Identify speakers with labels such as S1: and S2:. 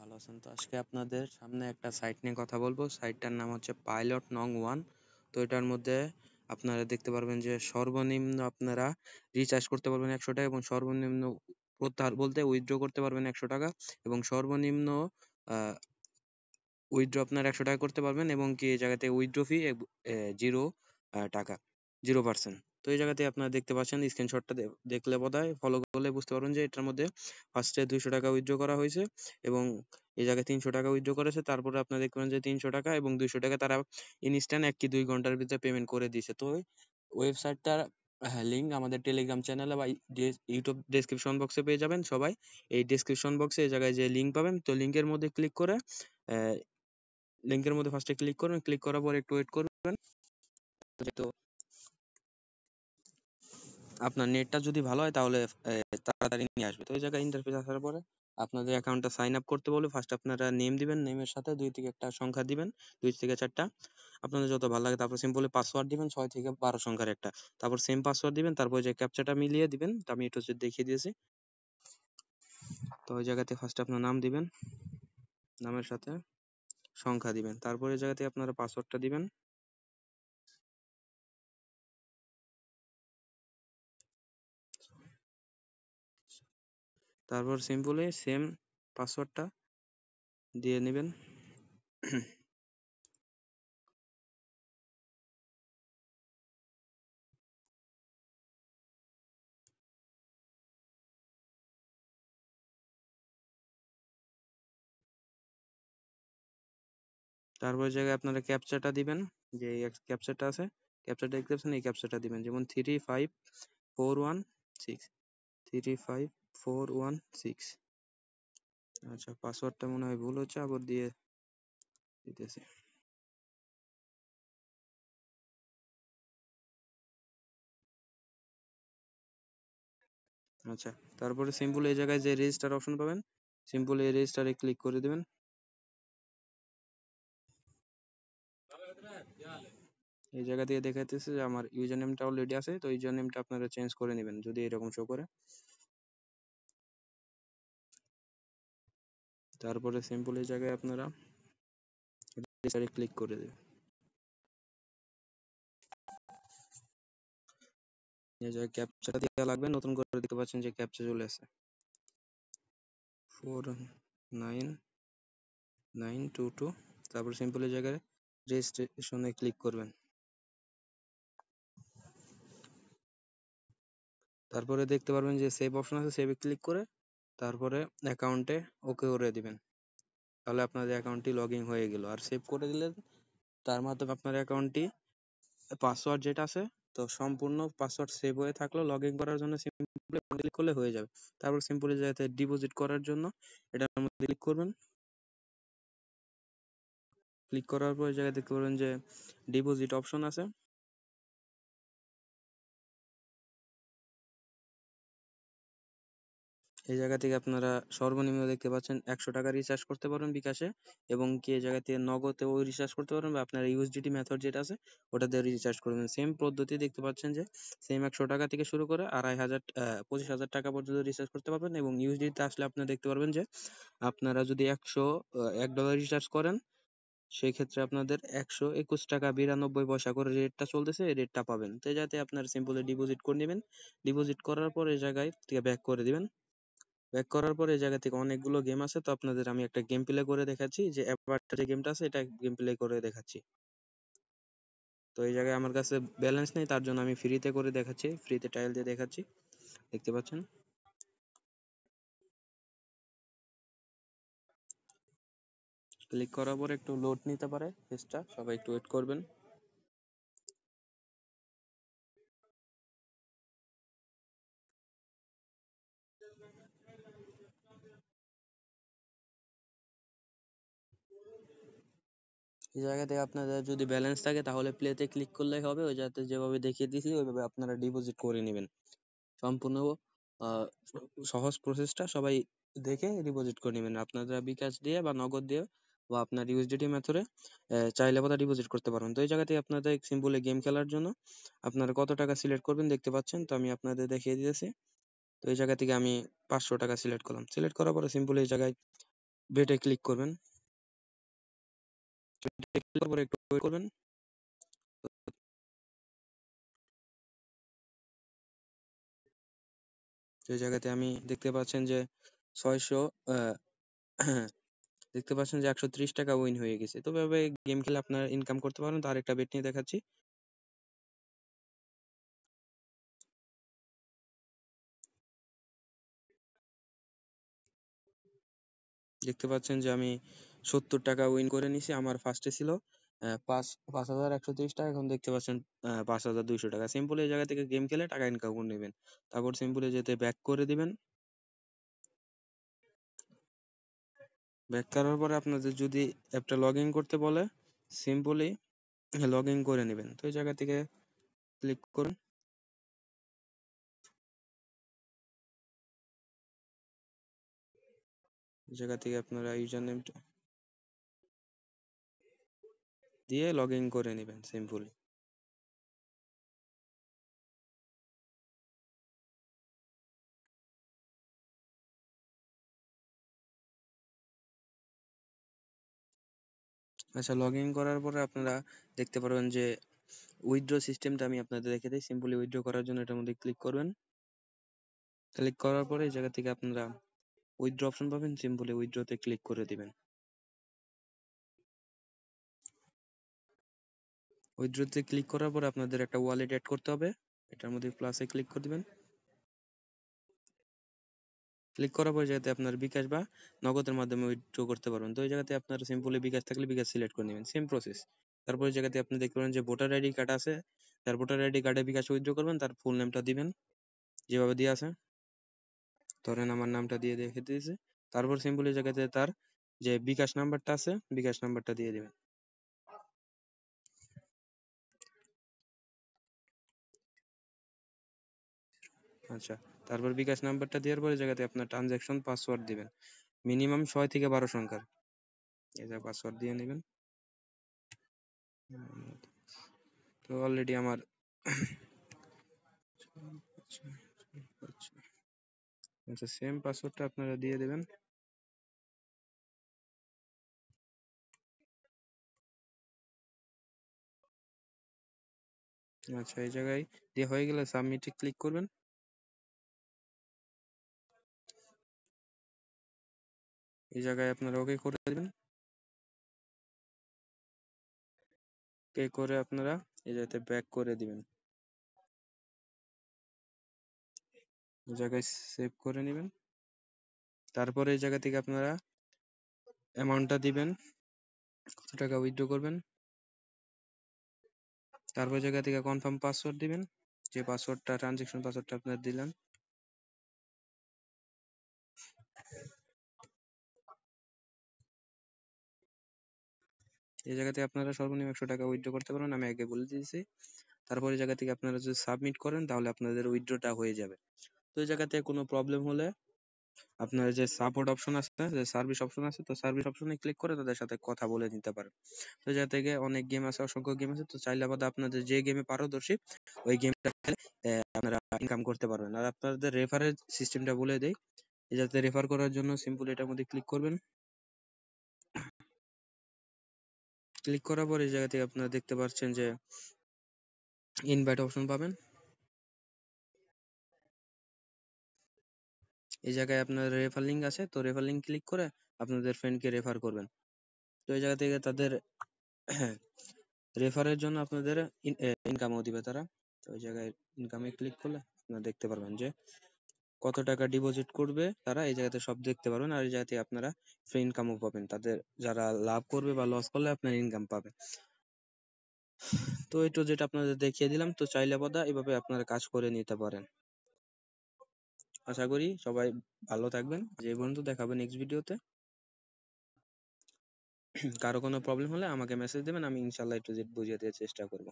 S1: ভালো আছেন? তো আজকে আপনাদের সামনে একটা সাইট নিয়ে কথা বলবো। সাইটটার নাম হচ্ছে পাইলট নং 1। তো এটার মধ্যে আপনারা দেখতে পারবেন যে সর্বনিম্ন আপনারা রিচার্জ করতে পারবেন 100 টাকা এবং সর্বনিম্ন প্রত্যাহার বলতে উইথড্র করতে পারবেন 100 টাকা এবং সর্বনিম্ন উইথড্র আপনার 100 টাকা করতে পারবেন এবং কি এই জায়গাতে উইথড্র ফি 0 টাকা, 0%। তো এই জায়গাতে আপনারা দেখতে পাচ্ছেন স্ক্রিনশটটা দেখলে বোধহয় ফলো করলে বুঝতে পারবেন যে এটার মধ্যে ফার্স্টে 200 টাকা উইথড্র করা হয়েছে এবং এই জায়গায় 300 টাকা উইথড্র করেছে। তারপরে আপনারা দেখতে পাবেন যে 300 টাকা এবং 200 টাকা তারা ইনস্ট্যান্ট 1 কি 2 ঘন্টার ভিতরে পেমেন্ট করে দিয়েছে। তো ওয়েবসাইটটার লিঙ্ক আমাদের টেলিগ্রাম চ্যানেলে বা ইউটিউব ডেসক্রিপশন বক্সে পেয়ে যাবেন সবাই। এই ডেসক্রিপশন বক্সে এই জায়গায় যে লিঙ্ক পাবেন, তো লিঙ্কের মধ্যে ক্লিক করে লিঙ্কের মধ্যে ফার্স্টে ক্লিক করবেন। ক্লিক করার পর একটু ওয়েট করবেন। তো আপনার নেটটা যদি ভালো হয় তাহলে তাড়াতাড়ি নিয়ে আসবে। তো এই জায়গায় ইন্টারফেস আসার পরে আপনাদের অ্যাকাউন্টটা সাইন আপ করতে বলবে। ফার্স্ট আপনারা নেম দিবেন, নেমের সাথে 2 থেকে একটা সংখ্যা দিবেন, 2 থেকে 4টা আপনাদের যত ভালো লাগে। তারপর সিম্পলি পাসওয়ার্ড দিবেন 6 থেকে 12 সংখ্যার একটা। তারপর সেম পাসওয়ার্ড দিবেন, তারপর যে ক্যাপচাটা মিলিয়ে দিবেন। তো আমি একটু দেখিয়ে দিয়েছি। তো ওই জায়গাতে ফার্স্ট আপনার নাম দিবেন, নামের সাথে সংখ্যা দিবেন, তারপর এই জায়গাতে আপনারা পাসওয়ার্ডটা দিবেন। তারপর সিম্পলি সেম পাসওয়ার্ডটা দিয়ে নেবেন। তারপর জায়গায় আপনারা ক্যাপচাটা দিবেন, যে ক্যাপচাটা আছে, ক্যাপচাটা দেখতে পাচ্ছেন, এই ক্যাপচাটা দিবেন, যেমন 35416 35416। আচ্ছা, পাসওয়ার্ডটা মনে হয় ভুল হচ্ছে, আবার দিয়ে দিতেছি। আচ্ছা, তারপরে সিম্পল এই জায়গায় যে রেজিস্টার অপশন পাবেন, সিম্পল এই রেজিস্টারে ক্লিক করে দিবেন। এই জায়গা থেকে দেখাইতেছে যে আমার ইউজার নেমটা অলরেডি আছে, তো ইউজার নেমটা আপনারা চেঞ্জ করে নেবেন যদি এরকম শো করে। তারপরে সিম্পল এই জায়গায় আপনারা রেজিস্টারে ক্লিক করে দেবেন। এই জায়গায় ক্যাপচাটা দেওয়া লাগবে, নতুন করে দেখতে পাচ্ছেন যে ক্যাপচা চলে আসে 49922। তারপর সিম্পল এই জায়গায় রেজিস্ট্রেশনে ক্লিক করবেন। তারপরে দেখতে পারবেন যে সেভ অপশন আছে, সেভে ক্লিক করে তারপরে অ্যাকাউন্টে ওকে করে দিবেন। তাহলে আপনাদের অ্যাকাউন্টটি লগ ইন হয়ে গেল। আর সেভ করে দিলে তার মাধ্যমে আপনার অ্যাকাউন্টটি পাসওয়ার্ড যেটা আছে, তো সম্পূর্ণ পাসওয়ার্ড সেভ হয়ে থাকলো। লগ ইন করার জন্য সিম্পলি ক্লিক করলে হয়ে যাবে। তারপর সিম্পলি যাতে ডিপোজিট করার জন্য এটার মধ্যে ক্লিক করবেন। ক্লিক করার পর এই জায়গায় দেখতে পারবেন যে ডিপোজিট অপশন আছে। এই জায়গা থেকে আপনারা সর্বনিম্ন দেখতে পাচ্ছেন 100 টাকা রিচার্জ করতে পারবেন বিকাশে, এবং কি এই জায়গা থেকে নগদেও রিচার্জ করতে পারবেন, বা আপনার ইউএসডিটি মেথড যেটা আছে ওটা দিয়ে রিচার্জ করবেন। সেম পদ্ধতি দেখতে পাচ্ছেন যে সেম 100 টাকা থেকে শুরু করে 25,000 টাকা পর্যন্ত রিচার্জ করতে পারবেন। এবং ইউএসডিতে আসলে আপনারা দেখতে পারবেন যে আপনারা যদি $1 রিচার্জ করেন, সেই ক্ষেত্রে আপনাদের 121 টাকা 92 পয়সা করে রেটটা চলতেছে, এই রেটটা পাবেন। তো যাতে আপনারা সিম্পলি ডিপোজিট করে নেবেন। ডিপোজিট করার পর এই জায়গায় থেকে ব্যাক করে দিবেন। ব্যাক করার পর এই জায়গা থেকে অনেকগুলো গেম আছে, তো আপনাদের আমি একটা গেম প্লে করে দেখাচ্ছি, যে অ্যাভাটার যে গেমটা আছে এটা গেম প্লে করে দেখাচ্ছি। তো এই জায়গায় আমার কাছে ব্যালেন্স নেই, তার জন্য আমি ফ্রিতে করে দেখাচ্ছি, ফ্রিতে ট্রায়াল দিয়ে দেখাচ্ছি। দেখতে পাচ্ছেন। ক্লিক করার পর একটু লোড নিতে পারে পেজটা, সবাই একটু ওয়েট করবেন। এই জায়গা থেকে আপনাদের যদি ব্যালেন্স থাকে তাহলে প্লেতে ক্লিক করলেই হবে। ওই যাতে যেভাবে দেখিয়ে দিয়েছি ওইভাবে আপনারা ডিপোজিট করে নেবেন। সম্পূর্ণ আহ, সহজ প্রসেসটা সবাই দেখে ডিপোজিট করে নেবেন। আপনারা বিকাশ দিয়ে বা নগদ দিয়ে বা আপনার ইউএসডিটি মেথডে চাইলে বোধহয় ডিপোজিট করতে পারবেন। তো এই জায়গা থেকে আপনাদের সিম্পলি গেম খেলার জন্য আপনারা কত টাকা সিলেক্ট করবেন দেখতে পাচ্ছেন, তো আমি আপনাদের দেখিয়ে দিয়েছি। তো এই জায়গা থেকে আমি 500 টাকা সিলেক্ট করলাম। সিলেক্ট করার পরে সিম্পলি এই জায়গায় বেটে ক্লিক করবেন। ক্লিক করার পরে একটু ওয়েট করবেন। তো এই জায়গাতে আমি দেখতে পাচ্ছেন যে 600 দেখতে পাচ্ছেন যে 130 টাকা উইন হয়ে গেছে। তো এভাবে গেম খেলে আপনারা ইনকাম করতে পারেন। তো আরেকটা বেট নিয়ে দেখাচ্ছি। দেখতে পাচ্ছেন যে আমি 70 টাকা উইন করে নিছি। আমার ফার্স্টে ছিল 5,130 টাকা, এখন দেখতে পাচ্ছেন 5,200 টাকা। সিম্পল এই জায়গা থেকে গেম খেলে টাকা ইনকাম করে নেবেন। তারপর সিম্পলি যেতে ব্যাক করে দিবেন। ব্যাক করার পরে আপনাদের যদি অ্যাপটা লগ ইন করতে বলে সিম্পলি লগ ইন করে নেবেন। তো এই জায়গা থেকে ক্লিক করুন। এই জায়গা থেকে আপনারা ইউজার নেমটা দিয়ে লগ ইন করে নেবেন সিম্পলি। আচ্ছা, লগ ইন করার পরে আপনারা দেখতে পারবেন যে উইথড্র সিস্টেমটা আমি আপনাদের দেখে দিই। সিম্পলি উইথড্র করার জন্য এটার মধ্যে ক্লিক করবেন। ক্লিক করার পরে এই জায়গা থেকে আপনারা উইথড্র অপশন পাবেন, সিম্পলি উইথড্রতে ক্লিক করে দিবেন। উইথড্রতে ক্লিক করার পরে আপনাদের একটা ওয়ালেট অ্যাড করতে হবে। এটার মধ্যে প্লাসে ক্লিক করে দিবেন। ক্লিক করার পরে যাতে আপনার বিকাশ বা নগদের মাধ্যমে উইথড্র করতে পারবেন। তো এই জায়গাতে আপনার সিম্পলি বিকাশ থাকলে বিকাশ সিলেক্ট করে নেবেন, সেম প্রসেস। তারপরে এই জায়গাতে আপনি দেখতে পারেন যে ভোটার আইডি কার্ড আছে, তার ভোটার আইডি কার্ডে বিকাশ উইথড্র করবেন, তার ফুল নেমটা দিবেন যেভাবে দিয়ে আছে। ধরেন আমার নামটা দিয়ে রেখে দিয়েছি। তারপর সিম্পলি এই জায়গাতে তার যে বিকাশ নাম্বারটা আছে বিকাশ নাম্বারটা দিয়ে দিবেন। আচ্ছা, তারপর বিকাশ নাম্বারটা দেওয়ার পরে এই জায়গাতে আপনার ট্রানজাকশন পাসওয়ার্ড দিবেন, মিনিমাম 6 থেকে 12 সংখ্যার। এই যে পাসওয়ার্ড দিয়ে নেবেন। তো অলরেডি আমার আচ্ছা, সেম পাসওয়ার্ডটা আপনারা দিয়ে দেবেন। আচ্ছা, এই জায়গায় দিয়ে হয়ে গেলে সাবমিটে ক্লিক করবেন। এই জায়গায় আপনারা ওকে করে দেবেন। ওকে করে আপনারা এই জায়গাতে ব্যাক করে দিবেন। এই জায়গায় সেভ করে নেবেন। তারপরে এই জায়গা থেকে আপনারা অ্যামাউন্টটা দিবেন, কত টাকা উইথড্র করবেন। তারপর জায়গা থেকে কনফার্ম পাসওয়ার্ড দিবেন, যে পাসওয়ার্ডটা ট্রানজেকশন পাসওয়ার্ডটা আপনার দিলেন। এই জায়গাতে আপনারা সর্বনিম্ন 100 টাকা উইথড্র করতে পারবেন, আমি আগে বলে দিয়েছি। তারপর এই জায়গা থেকে আপনারা যদি সাবমিট করেন তাহলে আপনাদের উইথড্রটা হয়ে যাবে। তো এই জায়গাতে কোনো প্রবলেম হলে আপনার যে সাপোর্ট অপশন আছে, যে সার্ভিস অপশন আছে, তো সার্ভিস অপশনে ক্লিক করে তাদের সাথে কথা বলে নিতে পারেন। তো এই জায়গা থেকে অনেক গেম আছে, অসংখ্য গেম আছে। তো চাইলে আবার আপনাদের যে গেমে পারদর্শী ওই গেমটা খেলে আপনারা ইনকাম করতে পারবেন। আর আপনাদের রেফারের সিস্টেমটা বলে দেই। এই যাতে রেফার করার জন্য সিম্পল এটার মধ্যে ক্লিক করবেন। ক্লিক করার পর এই জায়গা থেকে আপনারা দেখতে পাচ্ছেন যে ইনভাইট অপশন পাবেন। এই জায়গায় আপনার রেফার লিংক আছে, তো রেফার লিংক ক্লিক করে আপনাদের ফ্রেন্ডকে রেফার করবেন। তো এই জায়গা থেকে তাদের রেফারের জন্য আপনাদের ইনকামও দিবে তারা। তো ওই জায়গায় ইনকামে ক্লিক করলে আপনারা দেখতে পারবেন যে কত টাকা ডিপোজিট করবে তারা, এই জায়গাতে সব দেখতে পারবেন। আর এই জায়গাতে আপনারা ফ্রি ইনকামও পাবেন, তাদের যারা লাভ করবে বা লস করলে আপনার ইনকাম পাবে। তো এই তো যেটা আপনাদের দেখিয়ে দিলাম, তো চাইলে বোধ এভাবে আপনারা কাজ করে নিতে পারেন। আশা করি সবাই ভালো থাকবেন। যে পর্যন্ত দেখাবে নেক্সট ভিডিওতে। কারো কোনো প্রবলেম হলে আমাকে মেসেজ দেবেন, আমি ইনশাল্লাহ একটু বুঝিয়ে দেওয়ার চেষ্টা করবো।